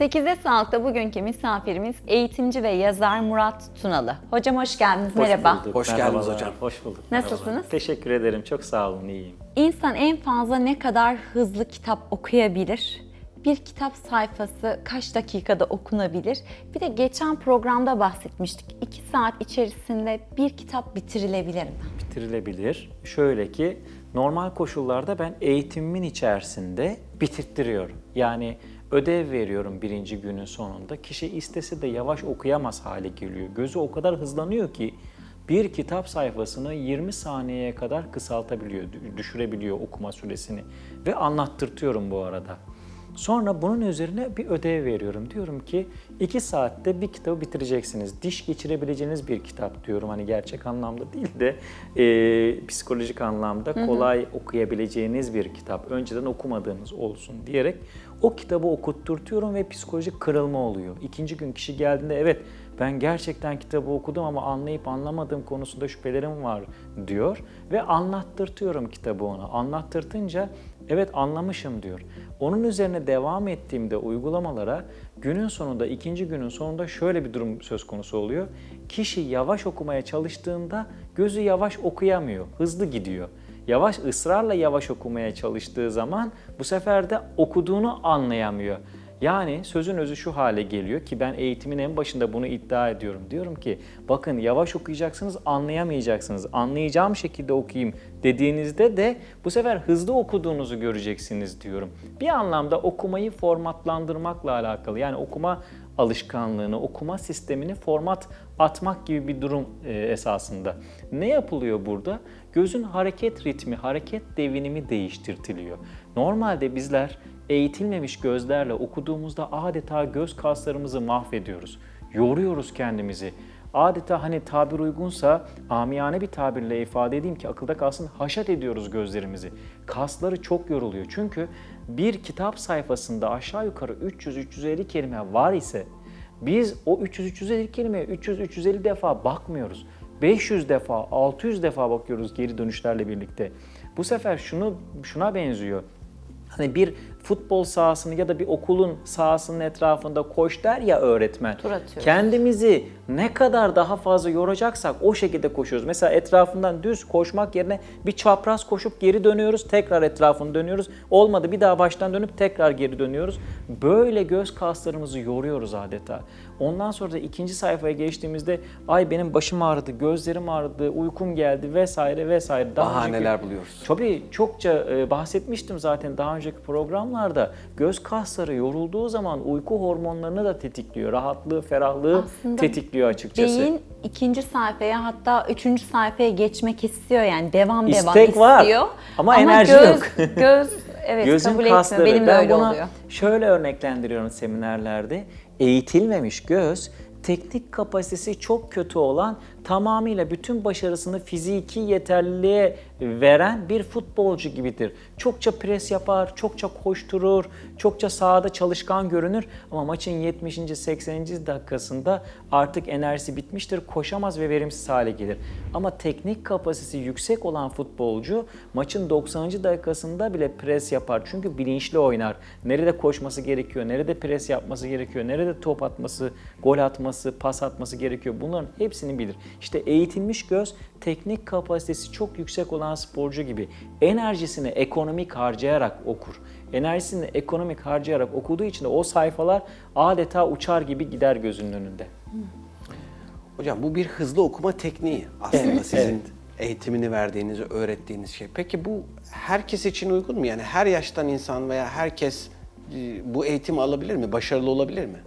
8'e Sağlık'ta bugünkü misafirimiz eğitimci ve yazar Murat Tunalı. Hocam hoş geldiniz, merhaba. Hoş geldiniz hocam. Hoş bulduk. Nasılsınız? Merhabalar. Teşekkür ederim, çok sağ olun, iyiyim. İnsan en fazla ne kadar hızlı kitap okuyabilir? Bir kitap sayfası kaç dakikada okunabilir? Bir de geçen programda bahsetmiştik. 2 saat içerisinde bir kitap bitirilebilir mi? Bitirilebilir. Şöyle ki, normal koşullarda ben eğitimimin içerisinde bitirttiriyorum. Yani ödev veriyorum birinci günün sonunda. Kişi istese de yavaş okuyamaz hale geliyor. Gözü o kadar hızlanıyor ki bir kitap sayfasını 20 saniyeye kadar kısaltabiliyor, düşürebiliyor okuma süresini. Ve anlattırtıyorum bu arada. Sonra bunun üzerine bir ödev veriyorum. Diyorum ki 2 saatte bir kitabı bitireceksiniz. Diş geçirebileceğiniz bir kitap diyorum. Hani gerçek anlamda değil de psikolojik anlamda kolay okuyabileceğiniz bir kitap. Önceden okumadığınız olsun diyerek o kitabı okutturtuyorum ve psikolojik kırılma oluyor. İkinci gün kişi geldiğinde evet ben gerçekten kitabı okudum ama anlayıp anlamadığım konusunda şüphelerim var diyor ve anlattırtıyorum kitabı ona. Anlattırtınca evet anlamışım diyor. Onun üzerine devam ettiğimde uygulamalara günün sonunda, ikinci günün sonunda şöyle bir durum söz konusu oluyor. Kişi yavaş okumaya çalıştığında gözü yavaş okuyamıyor, hızlı gidiyor. Israrla yavaş okumaya çalıştığı zaman bu sefer de okuduğunu anlayamıyor. Yani sözün özü şu hale geliyor ki ben eğitimin en başında bunu iddia ediyorum. Diyorum ki bakın yavaş okuyacaksınız, anlayamayacaksınız. Anlayacağım şekilde okuyayım dediğinizde de bu sefer hızlı okuduğunuzu göreceksiniz diyorum. Bir anlamda okumayı formatlandırmakla alakalı. Yani okuma alışkanlığını, okuma sistemini format atmak gibi bir durum esasında. Ne yapılıyor burada? Gözün hareket ritmi, hareket devinimi değiştirtiliyor. Normalde bizler eğitilmemiş gözlerle okuduğumuzda adeta göz kaslarımızı mahvediyoruz. Yoruyoruz kendimizi. Adeta hani tabir uygunsa amiyane bir tabirle ifade edeyim ki akılda kalsın, haşat ediyoruz gözlerimizi. Kasları çok yoruluyor. Çünkü bir kitap sayfasında aşağı yukarı 300-350 kelime var ise biz o 300-350 kelimeye 300-350 defa bakmıyoruz. 500 defa, 600 defa bakıyoruz geri dönüşlerle birlikte. Bu sefer şuna benziyor. Hani bir futbol sahasını ya da bir okulun sahasının etrafında koş der ya öğretmen. Kendimizi ne kadar daha fazla yoracaksak o şekilde koşuyoruz. Mesela etrafından düz koşmak yerine bir çapraz koşup geri dönüyoruz. Tekrar etrafını dönüyoruz. Olmadı bir daha baştan dönüp tekrar geri dönüyoruz. Böyle göz kaslarımızı yoruyoruz adeta. Ondan sonra da ikinci sayfaya geçtiğimizde ay benim başım ağrıdı, gözlerim ağrıdı, uykum geldi vesaire vesaire. Bahaneler buluyoruz. Tabii çokça bahsetmiştim zaten daha önceki programlarda. Göz kasları yorulduğu zaman uyku hormonlarını da tetikliyor. Rahatlığı, ferahlığı aslında tetikliyor açıkçası. Beyin ikinci sayfaya hatta üçüncü sayfaya geçmek istiyor yani devam İstek var istiyor. ama enerji yok. Göz evet Gözün kabul kasları. etmiyor. Benim de öyle buna oluyor. şöyle örneklendiriyorum seminerlerde. Eğitilmemiş göz teknik kapasitesi çok kötü olan, tamamıyla bütün başarısını fiziki yeterliliğe veren bir futbolcu gibidir. Çokça pres yapar, çokça koşturur, çokça sahada çalışkan görünür ama maçın 70. 80. dakikasında artık enerjisi bitmiştir, koşamaz ve verimsiz hale gelir. Ama teknik kapasitesi yüksek olan futbolcu maçın 90. dakikasında bile pres yapar. Çünkü bilinçli oynar. Nerede koşması gerekiyor, nerede pres yapması gerekiyor, nerede top atması, gol atması, pas atması gerekiyor. Bunların hepsini bilir. İşte eğitilmiş göz teknik kapasitesi çok yüksek olan sporcu gibi enerjisini ekonomik harcayarak okur. Enerjisini ekonomik harcayarak okuduğu için de o sayfalar adeta uçar gibi gider gözünün önünde. Hocam bu bir hızlı okuma tekniği aslında sizin eğitimini verdiğiniz, öğrettiğiniz şey. Peki bu herkes için uygun mu? Yani her yaştan insan veya herkes bu eğitimi alabilir mi? Başarılı olabilir mi?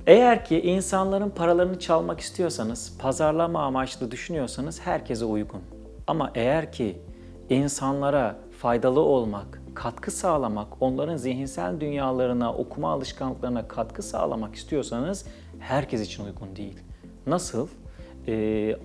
Eğer ki insanların paralarını çalmak istiyorsanız, pazarlama amaçlı düşünüyorsanız herkese uygun. Ama eğer ki insanlara faydalı olmak, katkı sağlamak, onların zihinsel dünyalarına, okuma alışkanlıklarına katkı sağlamak istiyorsanız herkes için uygun değil. Nasıl?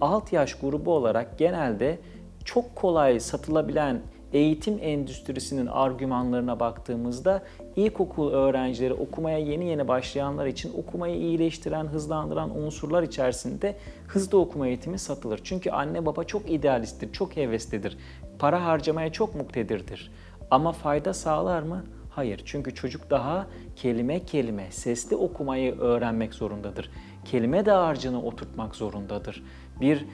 Alt yaş grubu olarak genelde çok kolay satılabilen eğitim endüstrisinin argümanlarına baktığımızda ilkokul öğrencileri okumaya yeni başlayanlar için okumayı iyileştiren, hızlandıran unsurlar içerisinde hızlı okuma eğitimi satılır. Çünkü anne baba çok idealisttir, çok heveslidir. Para harcamaya çok muktedirdir. Ama fayda sağlar mı? Hayır, çünkü çocuk daha kelime kelime sesli okumayı öğrenmek zorundadır. Kelime dağarcığını oturtmak zorundadır. Bir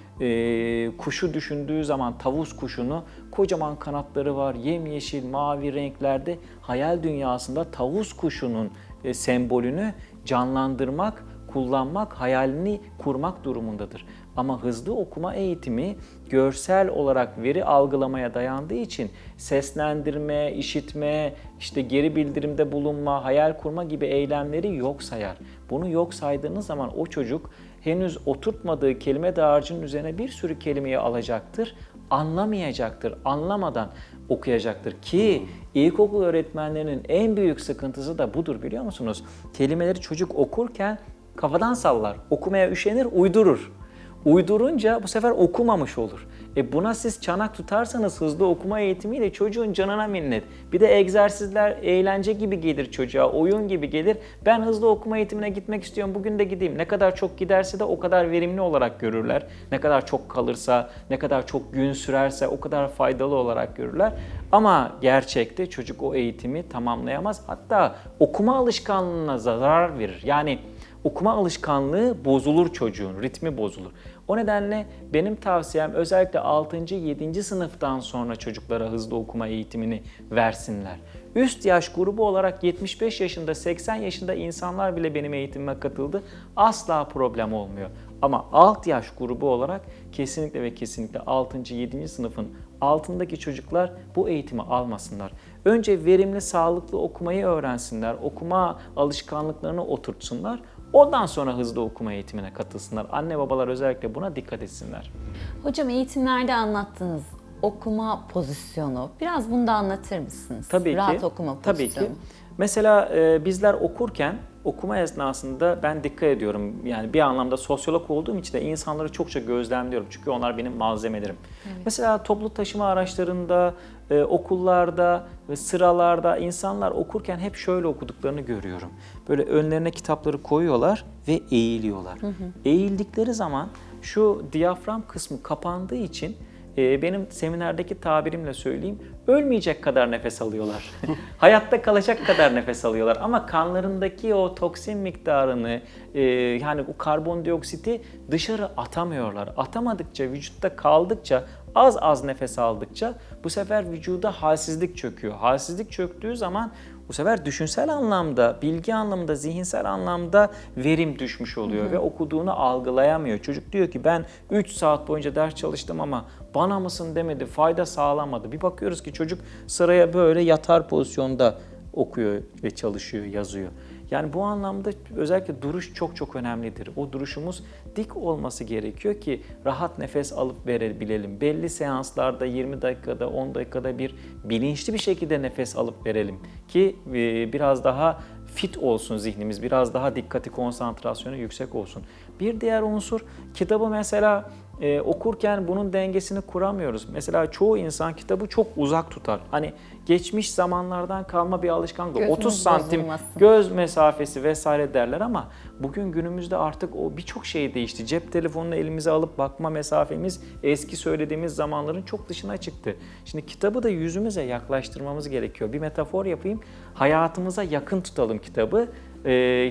kuşu düşündüğü zaman tavus kuşunu, kocaman kanatları var, yemyeşil, mavi renklerde, hayal dünyasında tavus kuşunun sembolünü canlandırmak, kullanmak, hayalini kurmak durumundadır. Ama hızlı okuma eğitimi görsel olarak veri algılamaya dayandığı için seslendirme, işitme, işte geri bildirimde bulunma, hayal kurma gibi eylemleri yok sayar. Bunu yok saydığınız zaman o çocuk henüz oturtmadığı kelime dağarcığının üzerine bir sürü kelimeyi alacaktır, anlamayacaktır, anlamadan okuyacaktır ki ilkokul öğretmenlerinin en büyük sıkıntısı da budur, biliyor musunuz? Kelimeleri çocuk okurken kafadan sallar, okumaya üşenir, uydurur. Uydurunca bu sefer okumamış olur. Buna siz çanak tutarsanız hızlı okuma eğitimiyle çocuğun canına minnet. Bir de egzersizler eğlence gibi gelir çocuğa, oyun gibi gelir. Ben hızlı okuma eğitimine gitmek istiyorum, bugün de gideyim. Ne kadar çok giderse de o kadar verimli olarak görürler. Ne kadar çok kalırsa, ne kadar çok gün sürerse o kadar faydalı olarak görürler. Ama gerçekte çocuk o eğitimi tamamlayamaz. Hatta okuma alışkanlığına zarar verir. Yani okuma alışkanlığı bozulur çocuğun, ritmi bozulur. O nedenle benim tavsiyem özellikle 6. 7. sınıftan sonra çocuklara hızlı okuma eğitimini versinler. Üst yaş grubu olarak 75 yaşında, 80 yaşında insanlar bile benim eğitimime katıldı. Asla problem olmuyor. Ama alt yaş grubu olarak kesinlikle ve kesinlikle 6. 7. sınıfın altındaki çocuklar bu eğitimi almasınlar. Önce verimli, sağlıklı okumayı öğrensinler, okuma alışkanlıklarını oturtsunlar. Ondan sonra hızlı okuma eğitimine katılsınlar. Anne babalar özellikle buna dikkat etsinler. Hocam, eğitimlerde anlattığınız okuma pozisyonu, biraz bunu da anlatır mısınız? Tabii ki. Rahat okuma pozisyonu. Tabii ki. Mesela bizler okurken, okuma esnasında ben dikkat ediyorum. Yani bir anlamda sosyolog olduğum için de insanları çokça gözlemliyorum. Çünkü onlar benim malzemelerim. Evet. Mesela toplu taşıma araçlarında, okullarda ve sıralarda insanlar okurken hep şöyle okuduklarını görüyorum. Böyle önlerine kitapları koyuyorlar ve eğiliyorlar. Eğildikleri zaman şu diyafram kısmı kapandığı için benim seminerdeki tabirimle söyleyeyim, ölmeyecek kadar nefes alıyorlar. Hayatta kalacak kadar nefes alıyorlar. Ama kanlarındaki o toksin miktarını, yani o karbondioksiti dışarı atamıyorlar. Atamadıkça, vücutta kaldıkça, az az nefes aldıkça bu sefer vücuda halsizlik çöküyor. Halsizlik çöktüğü zaman bu sefer düşünsel anlamda, bilgi anlamında, zihinsel anlamda verim düşmüş oluyor ve okuduğunu algılayamıyor. Çocuk diyor ki ben 3 saat boyunca ders çalıştım ama bana mısın demedi, fayda sağlamadı. Bir bakıyoruz ki çocuk sıraya böyle yatar pozisyonda okuyor ve çalışıyor, yazıyor. Yani bu anlamda özellikle duruş çok çok önemlidir. O duruşumuz dik olması gerekiyor ki rahat nefes alıp verebilelim. Belli seanslarda 20 dakikada, 10 dakikada bir bilinçli bir şekilde nefes alıp verelim ki biraz daha fit olsun zihnimiz, biraz daha dikkati, konsantrasyonu yüksek olsun. Bir diğer unsur, kitabı mesela okurken bunun dengesini kuramıyoruz. Mesela çoğu insan kitabı çok uzak tutar. Hani geçmiş zamanlardan kalma bir alışkanlık. Gözümüz 30 santim bozulmasın. göz mesafesi vesaire derler ama bugün günümüzde artık o birçok şey değişti. Cep telefonunu elimize alıp bakma mesafemiz eski söylediğimiz zamanların çok dışına çıktı. Şimdi kitabı da yüzümüze yaklaştırmamız gerekiyor. Bir metafor yapayım. Hayatımıza yakın tutalım kitabı.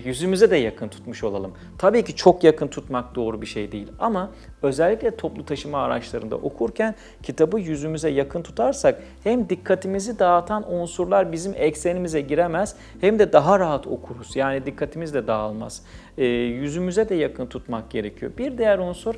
Yüzümüze de yakın tutmuş olalım. Tabii ki çok yakın tutmak doğru bir şey değil ama özellikle toplu taşıma araçlarında okurken kitabı yüzümüze yakın tutarsak hem dikkatimizi dağıtan unsurlar bizim eksenimize giremez hem de daha rahat okuruz. Yani dikkatimiz de dağılmaz. Yüzümüze de yakın tutmak gerekiyor. Bir diğer unsur,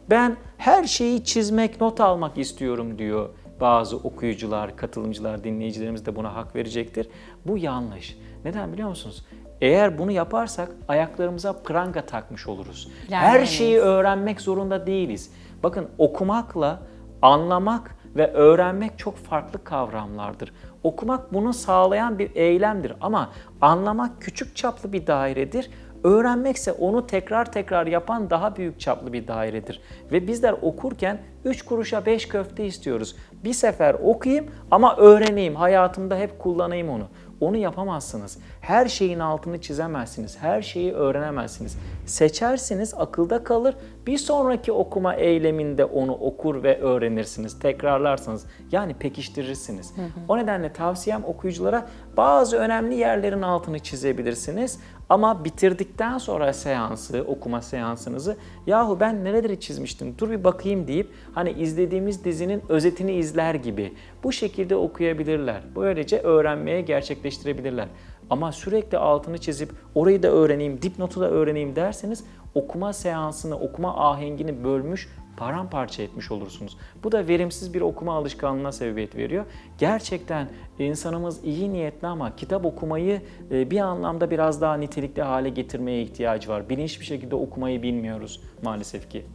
ben her şeyi çizmek, not almak istiyorum diyor bazı okuyucular, katılımcılar, dinleyicilerimiz de buna hak verecektir. Bu yanlış. Neden biliyor musunuz? Eğer bunu yaparsak ayaklarımıza pranga takmış oluruz. Her şeyi öğrenmek zorunda değiliz. Bakın, okumakla anlamak ve öğrenmek çok farklı kavramlardır. Okumak bunu sağlayan bir eylemdir ama anlamak küçük çaplı bir dairedir. Öğrenmekse onu tekrar tekrar yapan daha büyük çaplı bir dairedir. Ve bizler okurken 3 kuruşa 5 köfte istiyoruz. Bir sefer okuyayım ama öğreneyim, hayatımda hep kullanayım onu. Onu yapamazsınız. Her şeyin altını çizemezsiniz. Her şeyi öğrenemezsiniz. Seçersiniz, akılda kalır. Bir sonraki okuma eyleminde onu okur ve öğrenirsiniz. Tekrarlarsınız. Yani pekiştirirsiniz. O nedenle tavsiyem okuyuculara Bazı önemli yerlerin altını çizebilirsiniz. Ama bitirdikten sonra seansı, okuma seansınızı yahu ben nereleri çizmiştim dur bir bakayım deyip hani izlediğimiz dizinin özetini izler gibi bu şekilde okuyabilirler. Böylece öğrenmeye gerçekleştirebilirler. Ama sürekli altını çizip orayı da öğreneyim, dipnotu da öğreneyim derseniz okuma seansını, okuma ahengini bölmüş, paramparça etmiş olursunuz. Bu da verimsiz bir okuma alışkanlığına sebebiyet veriyor. Gerçekten insanımız iyi niyetli ama kitap okumayı bir anlamda biraz daha nitelikli hale getirmeye ihtiyacı var. Bilinçli bir şekilde okumayı bilmiyoruz maalesef ki.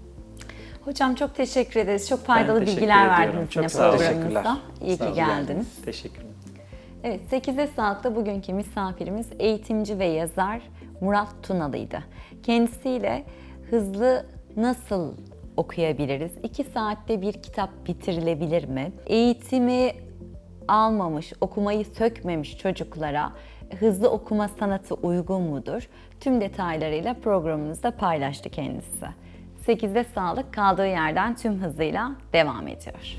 Hocam çok teşekkür ederiz. Çok faydalı teşekkür bilgiler ediyorum. verdiniz Çok yine sağ olun. programımızda. İyi Sağ ki olun. geldiniz. Teşekkürler. Evet, 8'e Sağlık'ta bugünkü misafirimiz eğitimci ve yazar Murat Tunalı'ydı. Kendisiyle hızlı nasıl okuyabiliriz? 2 saatte bir kitap bitirilebilir mi? Eğitimi almamış, okumayı sökmemiş çocuklara hızlı okuma sanatı uygun mudur? Tüm detaylarıyla programımızda paylaştı kendisi. 8'de Sağlık kaldığı yerden tüm hızıyla devam ediyor.